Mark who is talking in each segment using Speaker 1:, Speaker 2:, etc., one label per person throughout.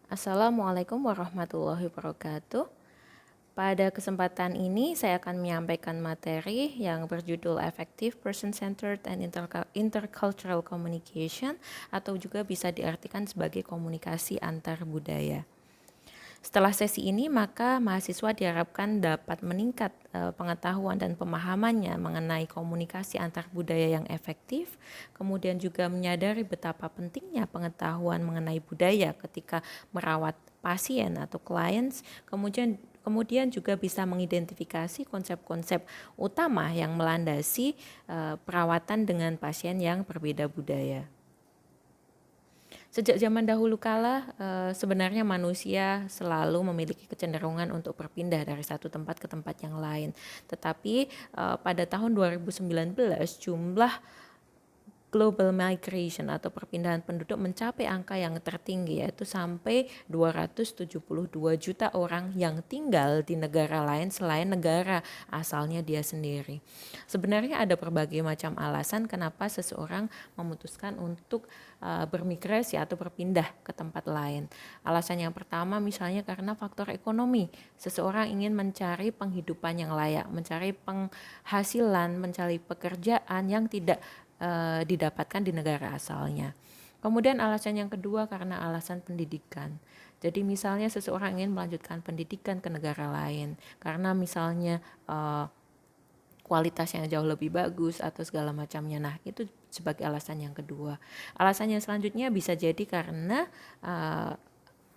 Speaker 1: Assalamualaikum warahmatullahi wabarakatuh. Pada kesempatan ini saya akan menyampaikan materi yang berjudul Effective Person-Centered and Intercultural Communication atau juga bisa diartikan sebagai komunikasi antar budaya. Setelah sesi ini, maka mahasiswa diharapkan dapat meningkat pengetahuan dan pemahamannya mengenai komunikasi antar budaya yang efektif, kemudian juga menyadari betapa pentingnya pengetahuan mengenai budaya ketika merawat pasien atau clients, kemudian juga bisa mengidentifikasi konsep-konsep utama yang melandasi perawatan dengan pasien yang berbeda budaya. Sejak zaman dahulu kala, sebenarnya manusia selalu memiliki kecenderungan untuk berpindah dari satu tempat ke tempat yang lain. Tetapi pada tahun 2019 jumlah global migration atau perpindahan penduduk mencapai angka yang tertinggi, yaitu sampai 272 juta orang yang tinggal di negara lain selain negara asalnya dia sendiri. Sebenarnya ada berbagai macam alasan kenapa seseorang memutuskan untuk bermigrasi atau berpindah ke tempat lain. Alasan yang pertama misalnya karena faktor ekonomi. Seseorang ingin mencari penghidupan yang layak, mencari penghasilan, mencari pekerjaan yang tidak didapatkan di negara asalnya. Kemudian alasan yang kedua karena alasan pendidikan. Jadi misalnya seseorang ingin melanjutkan pendidikan ke negara lain karena misalnya kualitas yang jauh lebih bagus atau segala macamnya. Nah, itu sebagai alasan yang kedua. Alasan yang selanjutnya bisa jadi karena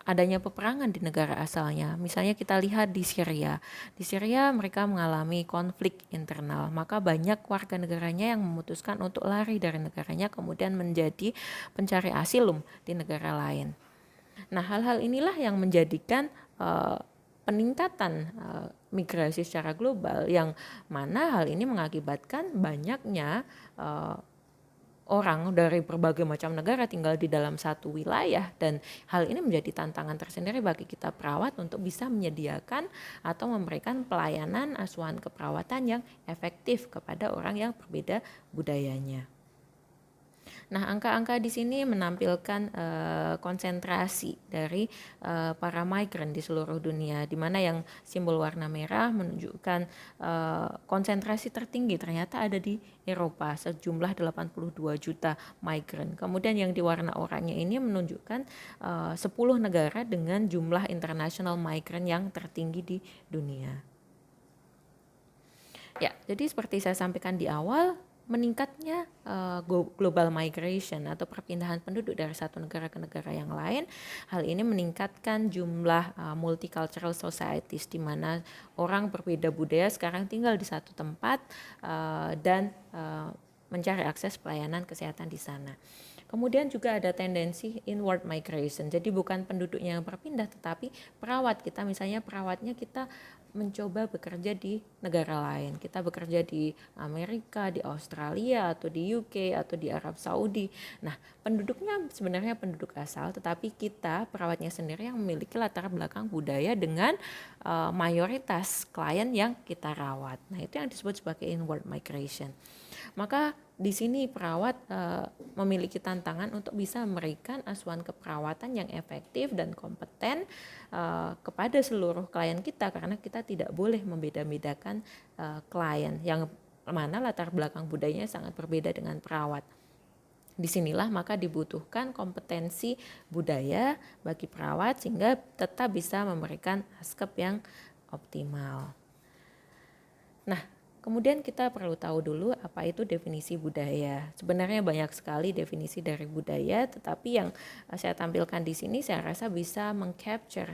Speaker 1: adanya peperangan di negara asalnya. Misalnya kita lihat di Syria. Di Syria mereka mengalami konflik internal, maka banyak warga negaranya yang memutuskan untuk lari dari negaranya kemudian menjadi pencari asilum di negara lain. Nah, hal-hal inilah yang menjadikan peningkatan migrasi secara global, yang mana hal ini mengakibatkan banyaknya orang dari berbagai macam negara tinggal di dalam satu wilayah, dan hal ini menjadi tantangan tersendiri bagi kita perawat untuk bisa menyediakan atau memberikan pelayanan asuhan keperawatan yang efektif kepada orang yang berbeda budayanya. Nah, angka-angka di sini menampilkan konsentrasi dari para migran di seluruh dunia, di mana yang simbol warna merah menunjukkan konsentrasi tertinggi ternyata ada di Eropa, sejumlah 82 juta migran. Kemudian yang di warna oranye ini menunjukkan 10 negara dengan jumlah international migran yang tertinggi di dunia. Ya, jadi seperti saya sampaikan di awal, meningkatnya global migration atau perpindahan penduduk dari satu negara ke negara yang lain, hal ini meningkatkan jumlah multicultural societies, di mana orang berbeda budaya sekarang tinggal di satu tempat dan mencari akses pelayanan kesehatan di sana. Kemudian juga ada tendensi inward migration, jadi bukan penduduknya yang berpindah tetapi perawat kita, misalnya perawatnya kita mencoba bekerja di negara lain. Kita bekerja di Amerika, di Australia, atau di UK, atau di Arab Saudi. Nah, penduduknya sebenarnya penduduk asal, tetapi kita perawatnya sendiri yang memiliki latar belakang budaya dengan mayoritas klien yang kita rawat. Nah, itu yang disebut sebagai inward migration. Maka di sini perawat memiliki tantangan untuk bisa memberikan asuhan keperawatan yang efektif dan kompeten kepada seluruh klien kita, karena kita tidak boleh membeda-bedakan klien yang mana latar belakang budayanya sangat berbeda dengan perawat. Disinilah maka dibutuhkan kompetensi budaya bagi perawat sehingga tetap bisa memberikan askep yang optimal. Nah, kemudian kita perlu tahu dulu apa itu definisi budaya. Sebenarnya banyak sekali definisi dari budaya, tetapi yang saya tampilkan di sini saya rasa bisa mengcapture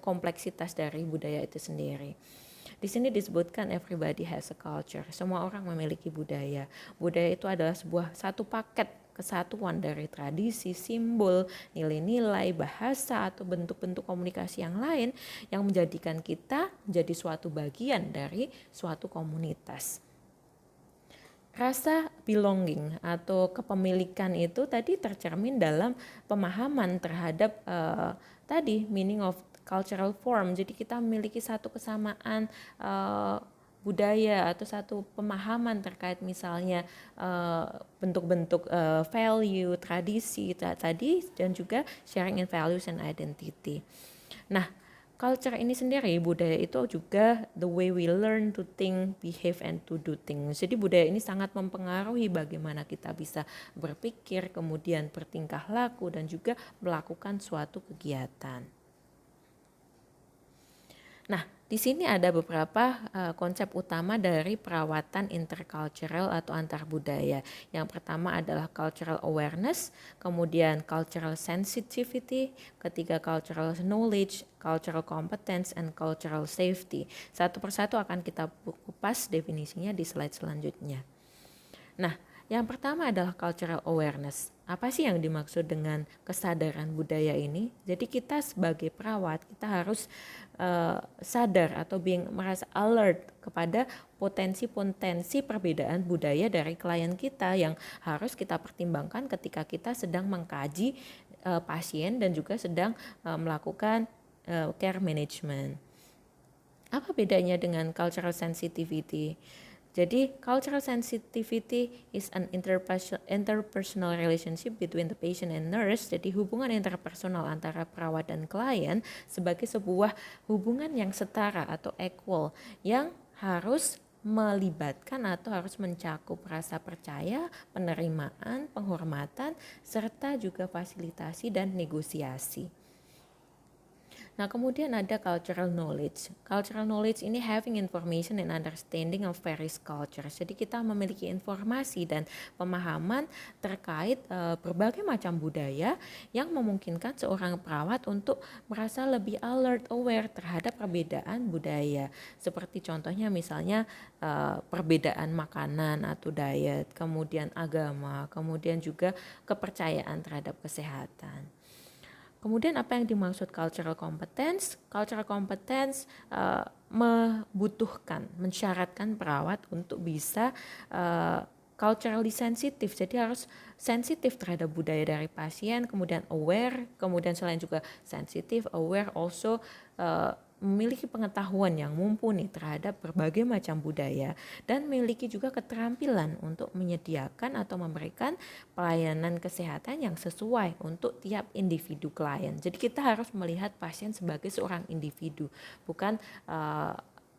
Speaker 1: kompleksitas dari budaya itu sendiri. Di sini disebutkan everybody has a culture. Semua orang memiliki budaya. Budaya itu adalah satu paket kesatuan dari tradisi, simbol, nilai-nilai, bahasa, atau bentuk-bentuk komunikasi yang lain yang menjadikan kita menjadi suatu bagian dari suatu komunitas. Rasa belonging atau kepemilikan itu tadi tercermin dalam pemahaman terhadap tadi meaning of cultural form. Jadi kita memiliki satu kesamaan budaya atau satu pemahaman terkait misalnya bentuk-bentuk value, tradisi tadi, dan juga sharing in values and identity. Nah, culture ini sendiri, budaya itu juga the way we learn to think, behave, and to do things. Jadi budaya ini sangat mempengaruhi bagaimana kita bisa berpikir, kemudian bertingkah laku, dan juga melakukan suatu kegiatan. Nah, di sini ada beberapa konsep utama dari perawatan intercultural atau antar budaya. Yang pertama adalah cultural awareness, kemudian cultural sensitivity, ketiga cultural knowledge, cultural competence, and cultural safety. Satu persatu akan kita kupas definisinya di slide selanjutnya. Nah, yang pertama adalah cultural awareness. Apa sih yang dimaksud dengan kesadaran budaya ini? Jadi kita sebagai perawat, kita harus sadar atau merasa alert kepada potensi-potensi perbedaan budaya dari klien kita yang harus kita pertimbangkan ketika kita sedang mengkaji pasien dan juga sedang melakukan care management. Apa bedanya dengan cultural sensitivity? Jadi, cultural sensitivity is an interpersonal relationship between the patient and nurse. Jadi, hubungan interpersonal antara perawat dan klien sebagai sebuah hubungan yang setara atau equal yang harus melibatkan atau harus mencakup rasa percaya, penerimaan, penghormatan, serta juga fasilitasi dan negosiasi. Nah, kemudian ada cultural knowledge. Cultural knowledge ini having information and understanding of various cultures. Jadi kita memiliki informasi dan pemahaman terkait berbagai macam budaya yang memungkinkan seorang perawat untuk merasa lebih alert, aware terhadap perbedaan budaya. Seperti contohnya misalnya perbedaan makanan atau diet, kemudian agama, kemudian juga kepercayaan terhadap kesehatan. Kemudian apa yang dimaksud cultural competence? Cultural competence mensyaratkan perawat untuk bisa culturally sensitive. Jadi harus sensitif terhadap budaya dari pasien, kemudian aware, kemudian selain juga sensitif, aware, also memiliki pengetahuan yang mumpuni terhadap berbagai macam budaya dan memiliki juga keterampilan untuk menyediakan atau memberikan pelayanan kesehatan yang sesuai untuk tiap individu klien. Jadi kita harus melihat pasien sebagai seorang individu, bukan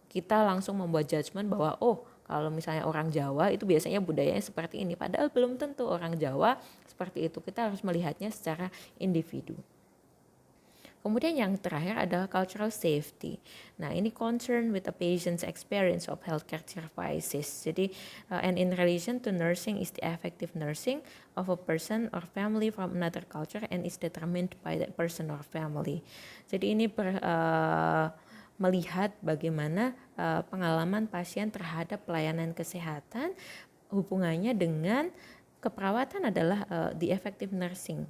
Speaker 1: kita langsung membuat judgement bahwa kalau misalnya orang Jawa itu biasanya budayanya seperti ini, padahal belum tentu orang Jawa seperti itu. Kita harus melihatnya secara individu. Kemudian yang terakhir adalah cultural safety. Nah, ini concern with the patient's experience of healthcare services. Jadi, and in relation to nursing is the effective nursing of a person or family from another culture and is determined by that person or family. Jadi ini melihat bagaimana pengalaman pasien terhadap pelayanan kesehatan hubungannya dengan keperawatan adalah the effective nursing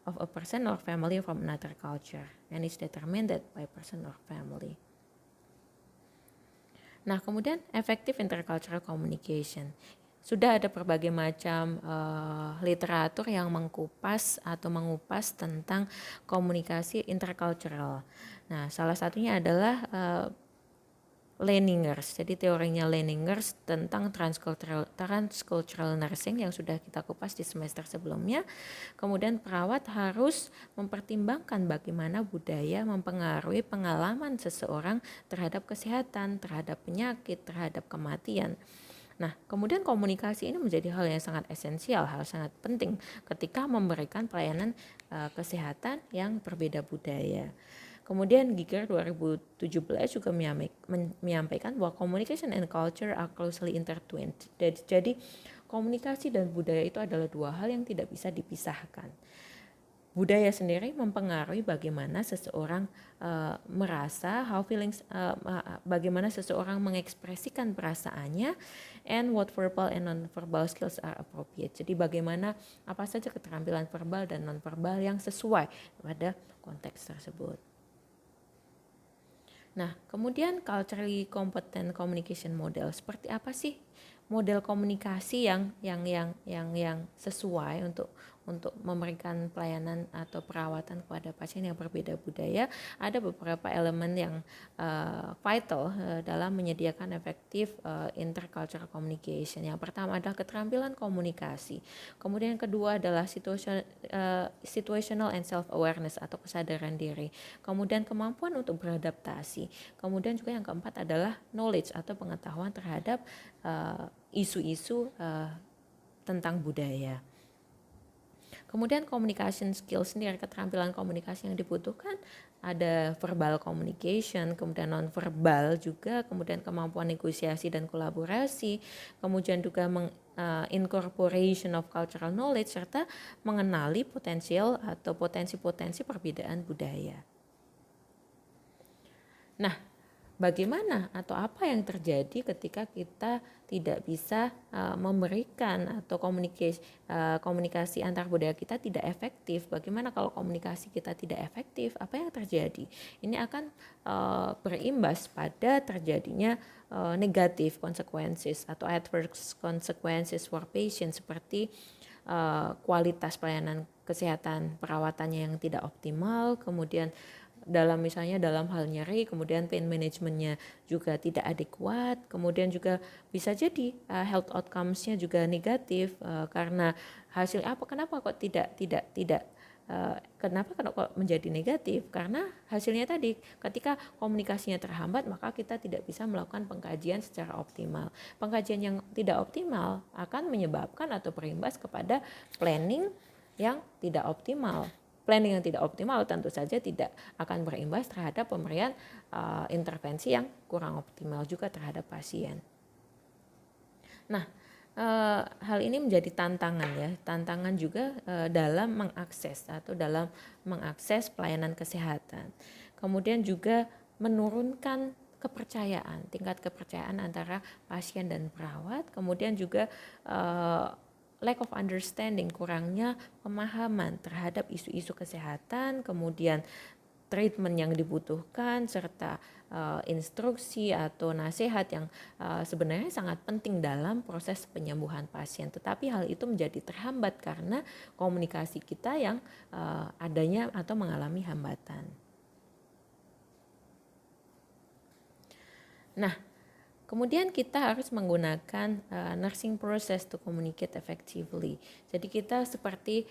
Speaker 1: of a person or family from another culture and is determined by person or family. Nah, kemudian effective intercultural communication. Sudah ada berbagai macam literatur yang mengupas tentang komunikasi intercultural. Nah, salah satunya adalah Leiningers. Jadi teorinya Leiningers tentang transcultural nursing yang sudah kita kupas di semester sebelumnya. Kemudian perawat harus mempertimbangkan bagaimana budaya mempengaruhi pengalaman seseorang terhadap kesehatan, terhadap penyakit, terhadap kematian. Nah, kemudian komunikasi ini menjadi hal yang sangat esensial, hal sangat penting ketika memberikan pelayanan kesehatan yang berbeda budaya. Kemudian Giger 2017 juga menyampaikan bahwa communication and culture are closely intertwined. Jadi komunikasi dan budaya itu adalah dua hal yang tidak bisa dipisahkan. Budaya sendiri mempengaruhi bagaimana seseorang merasa, bagaimana seseorang mengekspresikan perasaannya, and what verbal and non-verbal skills are appropriate. Jadi bagaimana apa saja keterampilan verbal dan non-verbal yang sesuai pada konteks tersebut. Nah, kemudian culturally competent communication model. Seperti apa sih model komunikasi yang sesuai untuk untuk memberikan pelayanan atau perawatan kepada pasien yang berbeda budaya, ada beberapa elemen yang vital dalam menyediakan efektif intercultural communication. Yang pertama adalah keterampilan komunikasi. Kemudian yang kedua adalah situational and self-awareness atau kesadaran diri. Kemudian kemampuan untuk beradaptasi. Kemudian juga yang keempat adalah knowledge atau pengetahuan terhadap isu-isu tentang budaya. Kemudian communication skills sendiri, keterampilan komunikasi yang dibutuhkan ada verbal communication, kemudian non-verbal juga, kemudian kemampuan negosiasi dan kolaborasi, kemudian juga incorporation of cultural knowledge, serta mengenali potensial atau potensi-potensi perbedaan budaya. Nah, bagaimana atau apa yang terjadi ketika kita tidak bisa memberikan atau komunikasi antar budaya kita tidak efektif? Bagaimana kalau komunikasi kita tidak efektif? Apa yang terjadi? Ini akan berimbas pada terjadinya negative consequences atau adverse consequences for patients, seperti kualitas pelayanan kesehatan perawatannya yang tidak optimal, kemudian misalnya dalam hal nyeri, kemudian pain managementnya juga tidak adekuat, kemudian juga bisa jadi health outcomes-nya juga negatif karena hasil kenapa kok kenapa kok menjadi negatif? Karena hasilnya tadi, ketika komunikasinya terhambat, maka kita tidak bisa melakukan pengkajian secara optimal. Pengkajian yang tidak optimal akan menyebabkan atau berimbas kepada planning yang tidak optimal. Planning yang tidak optimal tentu saja tidak akan berimbas terhadap pemberian intervensi yang kurang optimal juga terhadap pasien. Nah, hal ini menjadi tantangan juga dalam mengakses pelayanan kesehatan. Kemudian juga menurunkan tingkat kepercayaan antara pasien dan perawat, kemudian juga lack of understanding, kurangnya pemahaman terhadap isu-isu kesehatan, kemudian treatment yang dibutuhkan, serta instruksi atau nasihat yang sebenarnya sangat penting dalam proses penyembuhan pasien. Tetapi hal itu menjadi terhambat karena komunikasi kita yang adanya atau mengalami hambatan. Nah, kemudian kita harus menggunakan nursing process to communicate effectively. Jadi kita seperti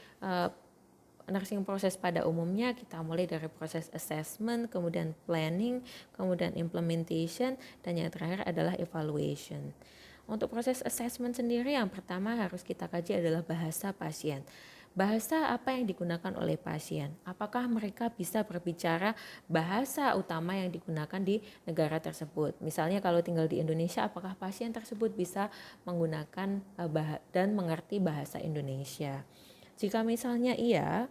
Speaker 1: nursing process pada umumnya, kita mulai dari proses assessment, kemudian planning, kemudian implementation, dan yang terakhir adalah evaluation. Untuk proses assessment sendiri, yang pertama harus kita kaji adalah bahasa pasien. Bahasa apa yang digunakan oleh pasien? Apakah mereka bisa berbicara bahasa utama yang digunakan di negara tersebut? Misalnya kalau tinggal di Indonesia, apakah pasien tersebut bisa menggunakan dan mengerti bahasa Indonesia? Jika misalnya iya,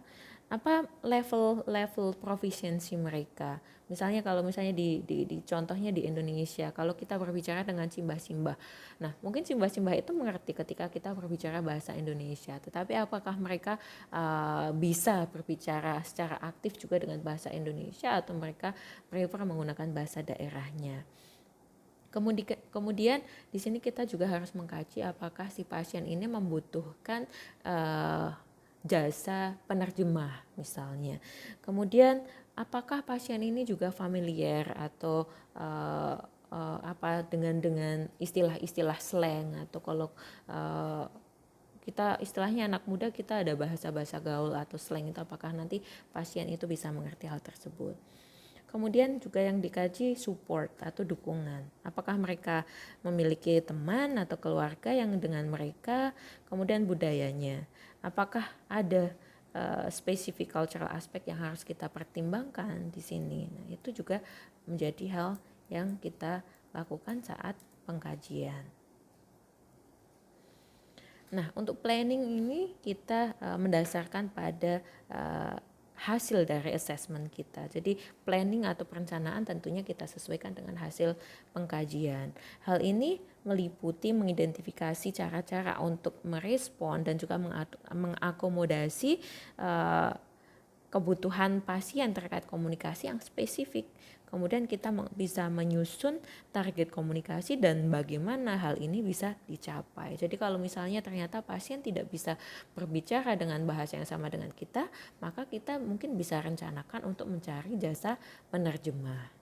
Speaker 1: apa level proficiency mereka? Misalnya kalau di contohnya di Indonesia, kalau kita berbicara dengan simbah-simbah, nah mungkin simbah-simbah itu mengerti ketika kita berbicara bahasa Indonesia, tetapi apakah mereka bisa berbicara secara aktif juga dengan bahasa Indonesia, atau mereka prefer menggunakan bahasa daerahnya? Kemudian di sini kita juga harus mengkaji apakah si pasien ini membutuhkan jasa penerjemah misalnya. Kemudian apakah pasien ini juga familiar atau dengan istilah-istilah slang, atau kalau kita istilahnya anak muda, kita ada bahasa-bahasa gaul atau slang itu, apakah nanti pasien itu bisa mengerti hal tersebut. Kemudian juga yang dikaji support atau dukungan. Apakah mereka memiliki teman atau keluarga yang dengan mereka, kemudian budayanya. Apakah ada spesifik cultural aspek yang harus kita pertimbangkan di sini. Nah, itu juga menjadi hal yang kita lakukan saat pengkajian. Nah, untuk planning ini kita mendasarkan pada hasil dari assessment kita. Jadi planning atau perencanaan tentunya kita sesuaikan dengan hasil pengkajian. Hal ini meliputi mengidentifikasi cara-cara untuk merespon dan juga mengakomodasi kebutuhan pasien terkait komunikasi yang spesifik. Kemudian kita bisa menyusun target komunikasi dan bagaimana hal ini bisa dicapai. Jadi kalau misalnya ternyata pasien tidak bisa berbicara dengan bahasa yang sama dengan kita, maka kita mungkin bisa rencanakan untuk mencari jasa penerjemah.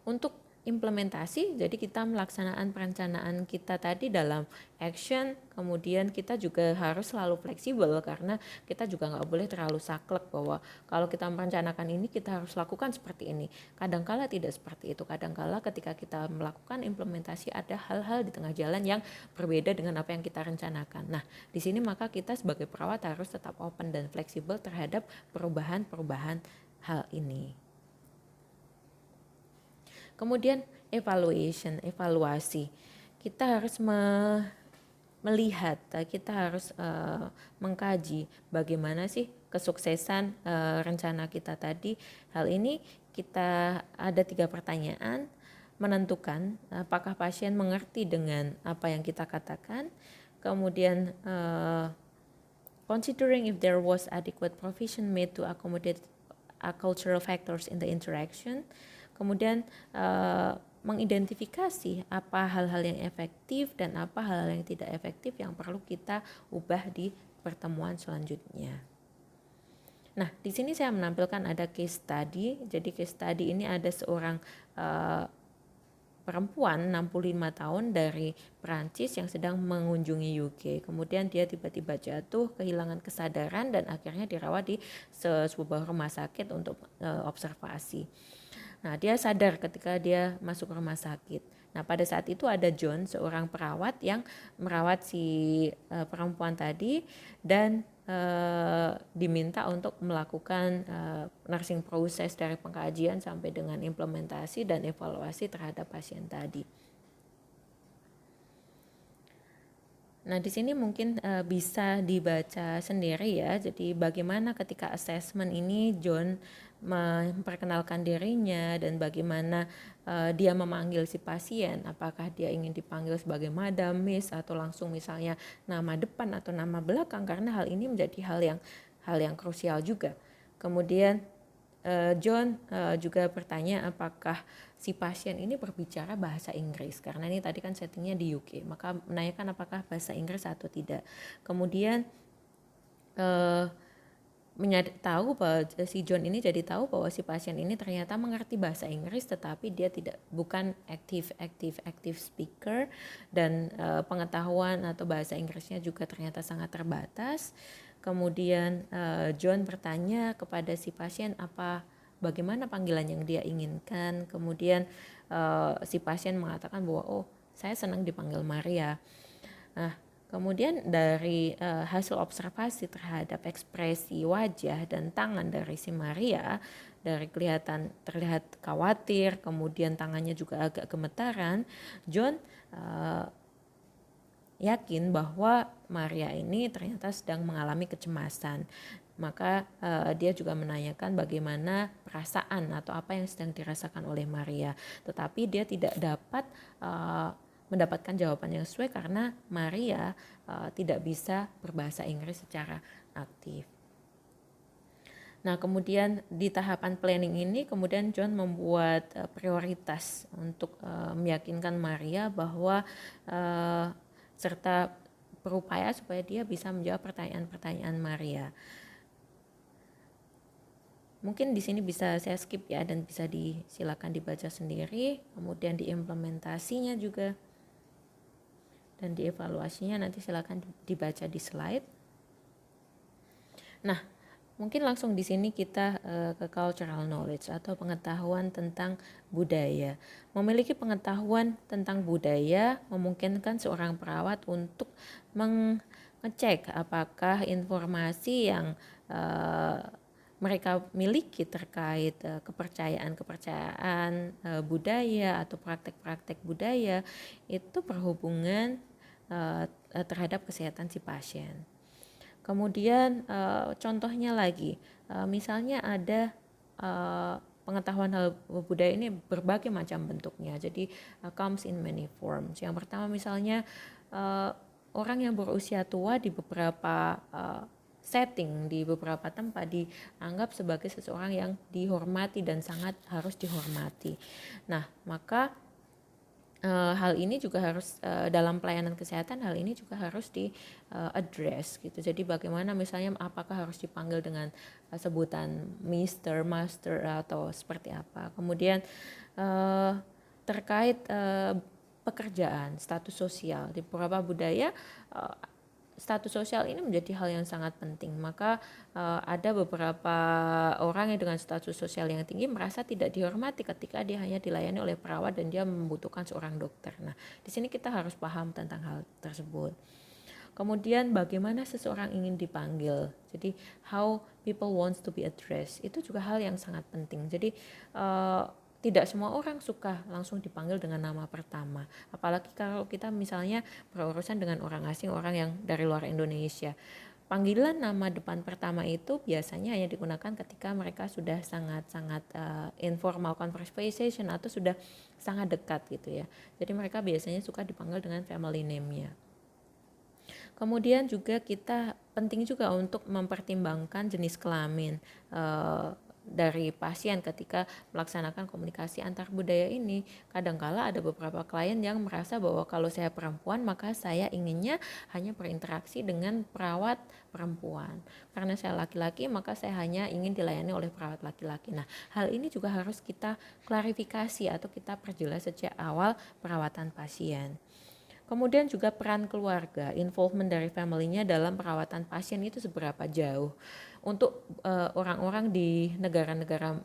Speaker 1: Untuk implementasi, jadi kita melaksanakan perencanaan kita tadi dalam action, kemudian kita juga harus selalu fleksibel karena kita juga nggak boleh terlalu saklek bahwa kalau kita merencanakan ini kita harus lakukan seperti ini. Kadangkala tidak seperti itu, kadangkala ketika kita melakukan implementasi ada hal-hal di tengah jalan yang berbeda dengan apa yang kita rencanakan. Nah, di sini maka kita sebagai perawat harus tetap open dan fleksibel terhadap perubahan-perubahan hal ini. Kemudian evaluasi. Kita harus melihat, kita harus mengkaji bagaimana sih kesuksesan rencana kita tadi. Hal ini kita ada 3 pertanyaan, menentukan apakah pasien mengerti dengan apa yang kita katakan, kemudian considering if there was adequate provision made to accommodate cultural factors in the interaction. Kemudian mengidentifikasi apa hal-hal yang efektif dan apa hal-hal yang tidak efektif yang perlu kita ubah di pertemuan selanjutnya. Nah, di sini saya menampilkan ada case study. Jadi case study ini ada seorang perempuan 65 tahun dari Perancis yang sedang mengunjungi UK. Kemudian dia tiba-tiba jatuh, kehilangan kesadaran dan akhirnya dirawat di sebuah rumah sakit untuk observasi. Nah, dia sadar ketika dia masuk rumah sakit. Nah, pada saat itu ada John, seorang perawat yang merawat si perempuan tadi dan diminta untuk melakukan nursing process dari pengkajian sampai dengan implementasi dan evaluasi terhadap pasien tadi. Nah, di sini mungkin bisa dibaca sendiri ya. Jadi bagaimana ketika assessment ini John memperkenalkan dirinya dan bagaimana dia memanggil si pasien, apakah dia ingin dipanggil sebagai Madam, Miss, atau langsung misalnya nama depan atau nama belakang, karena hal ini menjadi hal yang krusial juga. Kemudian John juga bertanya apakah si pasien ini berbicara bahasa Inggris, karena ini tadi kan settingnya di UK, maka menanyakan apakah bahasa Inggris atau tidak. Kemudian tahu bahwa si John ini jadi tahu bahwa si pasien ini ternyata mengerti bahasa Inggris tetapi dia bukan active speaker dan pengetahuan atau bahasa Inggrisnya juga ternyata sangat terbatas. Kemudian John bertanya kepada si pasien bagaimana panggilan yang dia inginkan. Kemudian si pasien mengatakan bahwa saya senang dipanggil Maria. Nah, kemudian dari hasil observasi terhadap ekspresi wajah dan tangan dari si Maria, dari terlihat khawatir, kemudian tangannya juga agak gemetaran, John yakin bahwa Maria ini ternyata sedang mengalami kecemasan. Maka dia juga menanyakan bagaimana perasaan atau apa yang sedang dirasakan oleh Maria. Tetapi dia tidak dapat mendapatkan jawaban yang sesuai karena Maria tidak bisa berbahasa Inggris secara aktif. Nah, kemudian di tahapan planning ini kemudian John membuat prioritas untuk meyakinkan Maria bahwa serta berupaya supaya dia bisa menjawab pertanyaan-pertanyaan Maria. Mungkin di sini bisa saya skip ya dan bisa silakan dibaca sendiri, kemudian diimplementasinya juga dan dievaluasinya nanti silakan dibaca di slide. Nah, mungkin langsung di sini kita ke cultural knowledge atau pengetahuan tentang budaya. Memiliki pengetahuan tentang budaya memungkinkan seorang perawat untuk mengecek apakah informasi yang mereka miliki terkait kepercayaan budaya atau praktek-praktek budaya itu berhubungan terhadap kesehatan si pasien. Kemudian contohnya lagi, misalnya ada pengetahuan hal budaya ini berbagai macam bentuknya, jadi comes in many forms. Yang pertama misalnya orang yang berusia tua di beberapa setting, di beberapa tempat dianggap sebagai seseorang yang dihormati dan sangat harus dihormati. Nah, maka hal ini juga harus dalam pelayanan kesehatan, hal ini juga harus di address gitu. Jadi bagaimana misalnya apakah harus dipanggil dengan sebutan Mister, Master atau seperti apa. Kemudian terkait pekerjaan, status sosial di beberapa budaya, status sosial ini menjadi hal yang sangat penting. Maka ada beberapa orang yang dengan status sosial yang tinggi merasa tidak dihormati ketika dia hanya dilayani oleh perawat dan dia membutuhkan seorang dokter. Nah, di sini kita harus paham tentang hal tersebut. Kemudian bagaimana seseorang ingin dipanggil. Jadi how people wants to be addressed itu juga hal yang sangat penting. Jadi tidak semua orang suka langsung dipanggil dengan nama pertama. Apalagi kalau kita misalnya berurusan dengan orang asing, orang yang dari luar Indonesia. Panggilan nama depan pertama itu biasanya hanya digunakan ketika mereka sudah sangat-sangat informal conversation atau sudah sangat dekat gitu ya. Jadi mereka biasanya suka dipanggil dengan family name-nya. Kemudian juga kita penting juga untuk mempertimbangkan jenis kelamin dari pasien ketika melaksanakan komunikasi antar budaya ini. Kadangkala ada beberapa klien yang merasa bahwa kalau saya perempuan maka saya inginnya hanya berinteraksi dengan perawat perempuan. Karena saya laki-laki maka saya hanya ingin dilayani oleh perawat laki-laki. Nah, hal ini juga harus kita klarifikasi atau kita perjelas sejak awal perawatan pasien. Kemudian juga peran keluarga, involvement dari family-nya dalam perawatan pasien itu seberapa jauh. Untuk orang-orang di negara-negara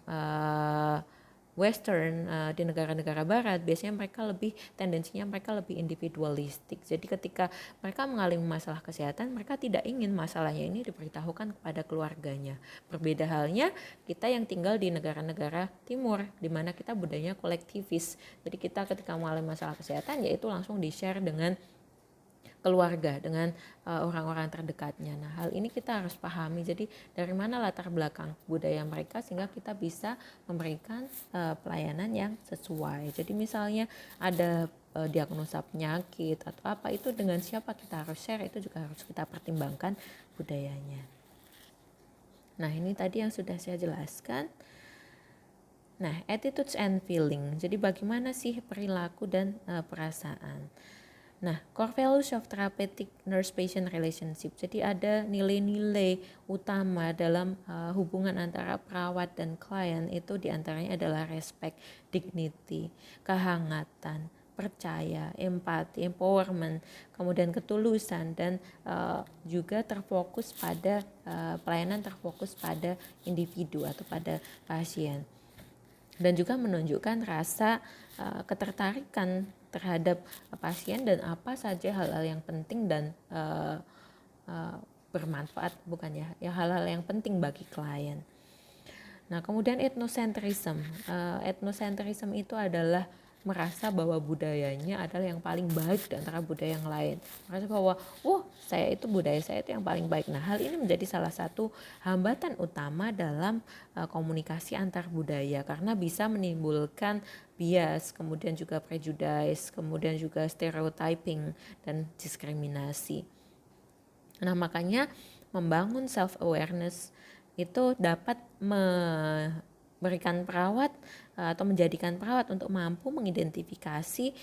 Speaker 1: Western, di negara-negara Barat, biasanya tendensinya mereka lebih individualistik. Jadi ketika mereka mengalami masalah kesehatan, mereka tidak ingin masalahnya ini diberitahukan kepada keluarganya. Berbeda halnya kita yang tinggal di negara-negara timur, di mana kita budayanya kolektivis. Jadi kita ketika mengalami masalah kesehatan, yaitu langsung di-share dengan keluarga, dengan orang-orang terdekatnya. Nah, hal ini kita harus pahami. Jadi dari mana latar belakang budaya mereka sehingga kita bisa memberikan pelayanan yang sesuai. Jadi misalnya ada diagnosa penyakit atau apa, itu dengan siapa kita harus share, itu juga harus kita pertimbangkan budayanya. Nah, ini tadi yang sudah saya jelaskan. Nah, attitudes and feeling. Jadi bagaimana sih perilaku dan perasaan. Nah, core values of therapeutic nurse-patient relationship. Jadi ada nilai-nilai utama dalam hubungan antara perawat dan klien, itu diantaranya adalah respect, dignity, kehangatan, percaya, empati, empowerment, kemudian ketulusan, dan juga terfokus pada pelayanan terfokus pada individu atau pada pasien. Dan juga menunjukkan rasa ketertarikan terhadap pasien dan apa saja hal-hal yang penting dan bermanfaat, bukan ya hal-hal yang penting bagi klien. Nah, kemudian ethnocentrism. Ethnocentrism itu adalah merasa bahwa budayanya adalah yang paling baik di antara budaya yang lain. Merasa bahwa, budaya saya itu yang paling baik. Nah, hal ini menjadi salah satu hambatan utama dalam komunikasi antar budaya karena bisa menimbulkan bias, kemudian juga prejudice, kemudian juga stereotyping dan diskriminasi. Nah, makanya membangun self awareness itu dapat memberikan perawat atau menjadikan perawat untuk mampu mengidentifikasi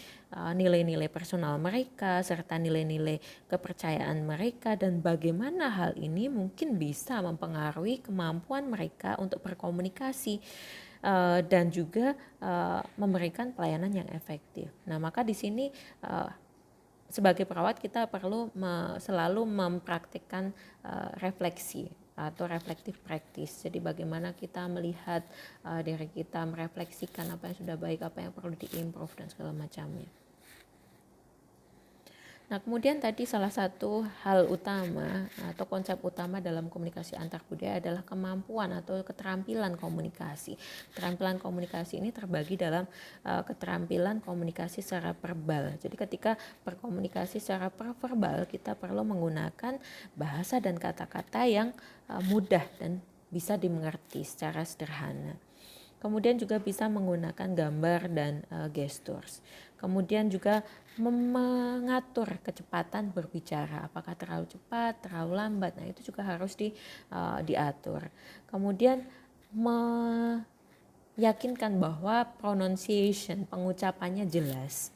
Speaker 1: nilai-nilai personal mereka serta nilai-nilai kepercayaan mereka dan bagaimana hal ini mungkin bisa mempengaruhi kemampuan mereka untuk berkomunikasi dan juga memberikan pelayanan yang efektif. Nah, maka di sini sebagai perawat kita perlu selalu mempraktikkan refleksi atau reflective practice. Jadi bagaimana kita melihat diri kita, merefleksikan apa yang sudah baik, apa yang perlu diimprove dan segala macamnya. Nah, kemudian tadi salah satu hal utama atau konsep utama dalam komunikasi antar budaya adalah kemampuan atau keterampilan komunikasi. Keterampilan komunikasi ini terbagi dalam keterampilan komunikasi secara verbal. Jadi ketika berkomunikasi secara verbal, kita perlu menggunakan bahasa dan kata-kata yang mudah dan bisa dimengerti secara sederhana. Kemudian juga bisa menggunakan gambar dan gestures. Kemudian juga mengatur kecepatan berbicara, apakah terlalu cepat, terlalu lambat. Nah, itu juga harus diatur. Kemudian meyakinkan bahwa pronunciation, pengucapannya jelas.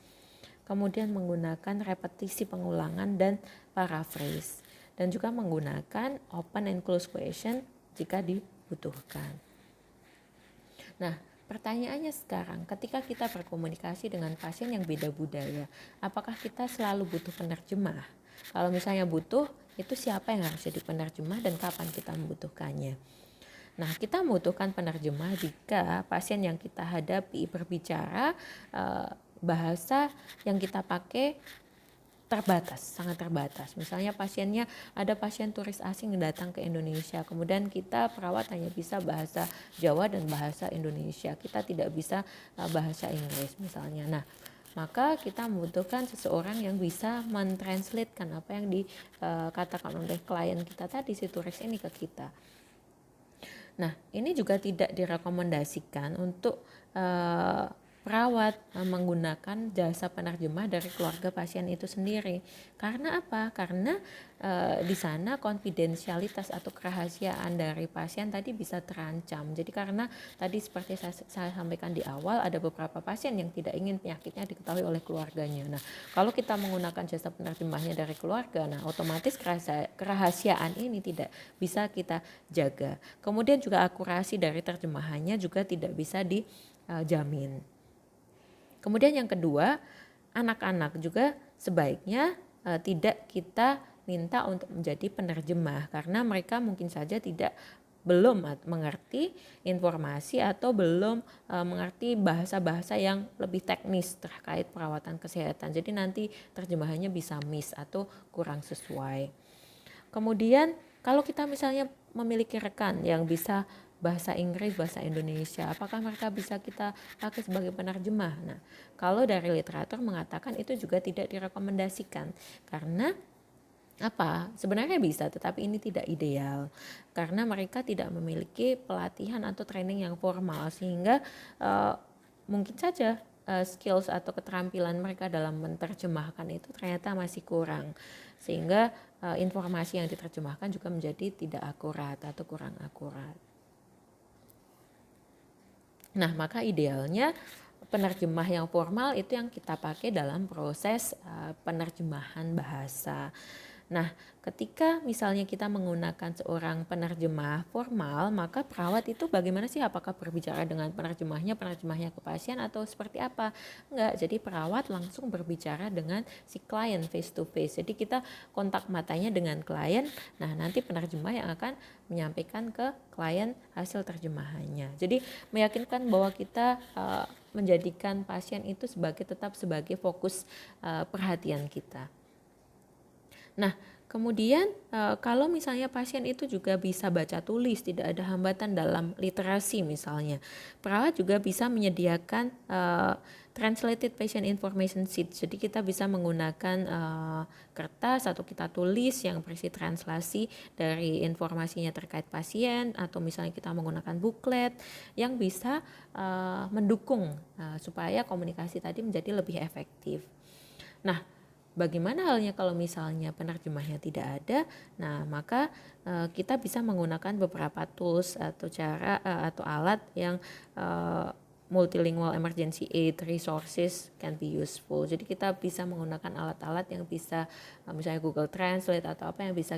Speaker 1: Kemudian menggunakan repetisi pengulangan dan paraphrase. Dan juga menggunakan open and close question jika dibutuhkan. Nah, pertanyaannya sekarang, ketika kita berkomunikasi dengan pasien yang beda budaya, apakah kita selalu butuh penerjemah? Kalau misalnya butuh, itu siapa yang harus jadi penerjemah dan kapan kita membutuhkannya? Nah, kita membutuhkan penerjemah jika pasien yang kita hadapi berbicara bahasa yang kita pakai terbatas, sangat terbatas. Misalnya ada pasien turis asing yang datang ke Indonesia, kemudian kita perawat hanya bisa bahasa Jawa dan bahasa Indonesia, kita tidak bisa bahasa Inggris misalnya. Nah, maka kita membutuhkan seseorang yang bisa mentranslatekan apa yang dikatakan oleh klien kita tadi, si turis ini, ke kita. Nah, ini juga tidak direkomendasikan untuk perawat menggunakan jasa penerjemah dari keluarga pasien itu sendiri. Karena apa? Karena di sana konfidensialitas atau kerahasiaan dari pasien tadi bisa terancam. Jadi karena tadi seperti saya sampaikan di awal, ada beberapa pasien yang tidak ingin penyakitnya diketahui oleh keluarganya. Nah, kalau kita menggunakan jasa penerjemahnya dari keluarga, nah otomatis kerahasiaan ini tidak bisa kita jaga. Kemudian juga akurasi dari terjemahannya juga tidak bisa dijamin. Kemudian yang kedua, anak-anak juga sebaiknya tidak kita minta untuk menjadi penerjemah karena mereka mungkin saja belum mengerti informasi atau belum mengerti bahasa-bahasa yang lebih teknis terkait perawatan kesehatan. Jadi nanti terjemahannya bisa miss atau kurang sesuai. Kemudian kalau kita misalnya memiliki rekan yang bisa bahasa Inggris, bahasa Indonesia, apakah mereka bisa kita pakai sebagai penerjemah? Nah, kalau dari literatur mengatakan itu juga tidak direkomendasikan karena apa? Sebenarnya bisa, tetapi ini tidak ideal karena mereka tidak memiliki pelatihan atau training yang formal sehingga mungkin saja skills atau keterampilan mereka dalam menerjemahkan itu ternyata masih kurang sehingga informasi yang diterjemahkan juga menjadi tidak akurat atau kurang akurat. Nah, maka idealnya penerjemah yang formal itu yang kita pakai dalam proses penerjemahan bahasa. Nah, ketika misalnya kita menggunakan seorang penerjemah formal, maka perawat itu bagaimana sih? Apakah berbicara dengan penerjemahnya ke pasien atau seperti apa? Enggak, jadi perawat langsung berbicara dengan si klien face to face. Jadi kita kontak matanya dengan klien, nah nanti penerjemah yang akan menyampaikan ke klien hasil terjemahannya. Jadi meyakinkan bahwa kita menjadikan pasien itu tetap sebagai fokus perhatian kita. Nah, kemudian kalau misalnya pasien itu juga bisa baca tulis, tidak ada hambatan dalam literasi misalnya, perawat juga bisa menyediakan translated patient information sheet. Jadi kita bisa menggunakan kertas atau kita tulis yang berisi translasi dari informasinya terkait pasien, atau misalnya kita menggunakan booklet yang bisa mendukung supaya komunikasi tadi menjadi lebih efektif. Nah, bagaimana halnya kalau misalnya penerjemahnya tidak ada? Nah, maka kita bisa menggunakan beberapa tools atau cara atau alat yang multilingual emergency aid resources can be useful. Jadi kita bisa menggunakan alat-alat yang bisa misalnya Google Translate atau apa yang bisa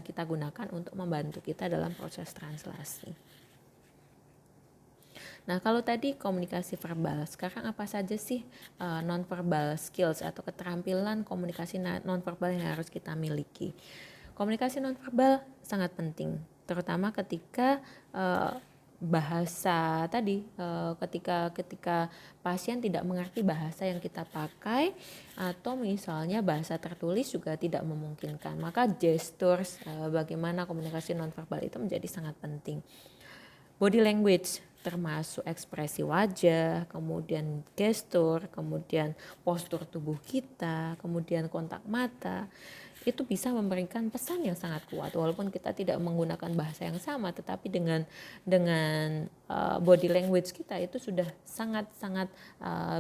Speaker 1: kita gunakan untuk membantu kita dalam proses translasi. Nah, kalau tadi komunikasi verbal, sekarang apa saja sih non-verbal skills atau keterampilan komunikasi non-verbal yang harus kita miliki? Komunikasi non-verbal sangat penting, terutama ketika bahasa tadi, ketika pasien tidak mengerti bahasa yang kita pakai atau misalnya bahasa tertulis juga tidak memungkinkan, maka gestures, bagaimana komunikasi non-verbal itu menjadi sangat penting. Body language termasuk ekspresi wajah, kemudian gestur, kemudian postur tubuh kita, kemudian kontak mata. itu bisa memberikan pesan yang sangat kuat walaupun kita tidak menggunakan bahasa yang sama, tetapi dengan body language kita itu sudah sangat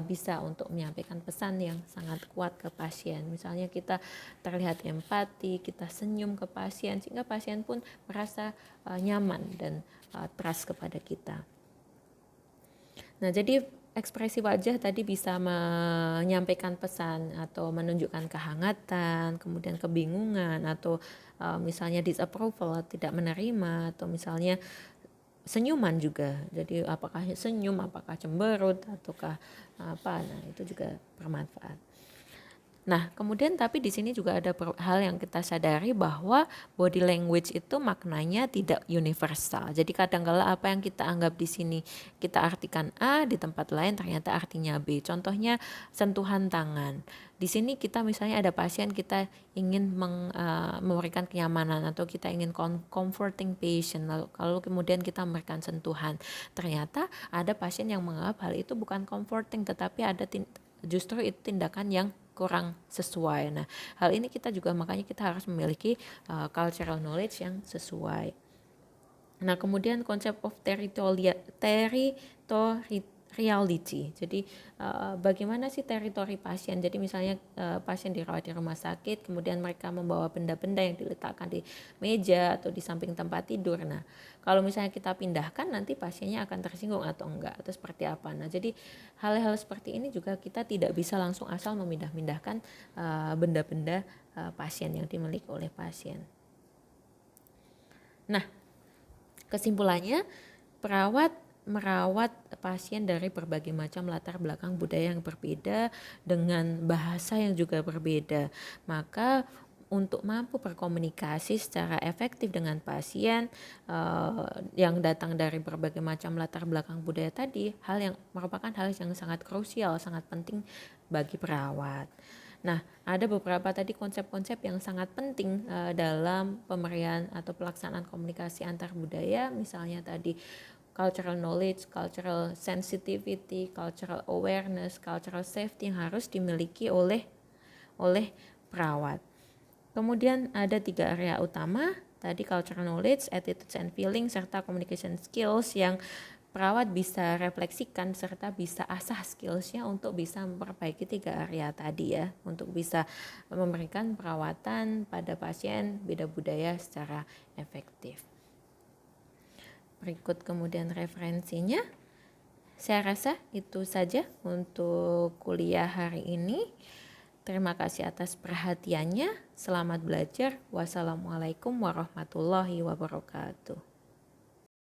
Speaker 1: bisa untuk menyampaikan pesan yang sangat kuat ke pasien. Misalnya kita terlihat empati, kita senyum ke pasien sehingga pasien pun merasa nyaman dan trust kepada kita. Nah, jadi ekspresi wajah tadi bisa menyampaikan pesan atau menunjukkan kehangatan, kemudian kebingungan, atau misalnya disapproval, tidak menerima, atau misalnya senyuman juga. Jadi apakah senyum, apakah cemberut, ataukah apa. Nah, itu juga bermanfaat. Nah, kemudian tapi di sini juga ada hal yang kita sadari bahwa body language itu maknanya tidak universal. Jadi kadang-kala apa yang kita anggap di sini kita artikan A, di tempat lain ternyata artinya B. Contohnya sentuhan tangan. Di sini kita misalnya ada pasien kita ingin memberikan kenyamanan atau kita ingin comforting patient, lalu kemudian kita memberikan sentuhan. Ternyata ada pasien yang menganggap hal itu bukan comforting, tetapi ada justru itu tindakan yang kurang sesuai. Nah, hal ini kita juga makanya kita harus memiliki cultural knowledge yang sesuai. Nah, kemudian konsep of territoriality. Jadi bagaimana sih teritori pasien? Jadi misalnya pasien dirawat di rumah sakit, kemudian mereka membawa benda-benda yang diletakkan di meja atau di samping tempat tidur. Nah, kalau misalnya kita pindahkan, nanti pasiennya akan tersinggung atau enggak, atau seperti apa. Nah, jadi hal-hal seperti ini juga kita tidak bisa langsung asal memindah-mindahkan benda-benda pasien yang dimiliki oleh pasien. Nah, kesimpulannya, perawat merawat pasien dari berbagai macam latar belakang budaya yang berbeda dengan bahasa yang juga berbeda. Maka untuk mampu berkomunikasi secara efektif dengan pasien yang datang dari berbagai macam latar belakang budaya tadi, merupakan hal yang sangat krusial, sangat penting bagi perawat. Nah, ada beberapa tadi konsep-konsep yang sangat penting dalam pemberian atau pelaksanaan komunikasi antar budaya, misalnya tadi cultural knowledge, cultural sensitivity, cultural awareness, cultural safety yang harus dimiliki oleh perawat. Kemudian ada 3 area utama, tadi cultural knowledge, attitudes and feelings, serta communication skills yang perawat bisa refleksikan serta bisa asah skillsnya untuk bisa memperbaiki 3 area tadi ya, untuk bisa memberikan perawatan pada pasien beda budaya secara efektif. Berikut kemudian referensinya. Saya rasa itu saja untuk kuliah hari ini. Terima kasih atas perhatiannya. Selamat belajar. Wassalamualaikum warahmatullahi wabarakatuh.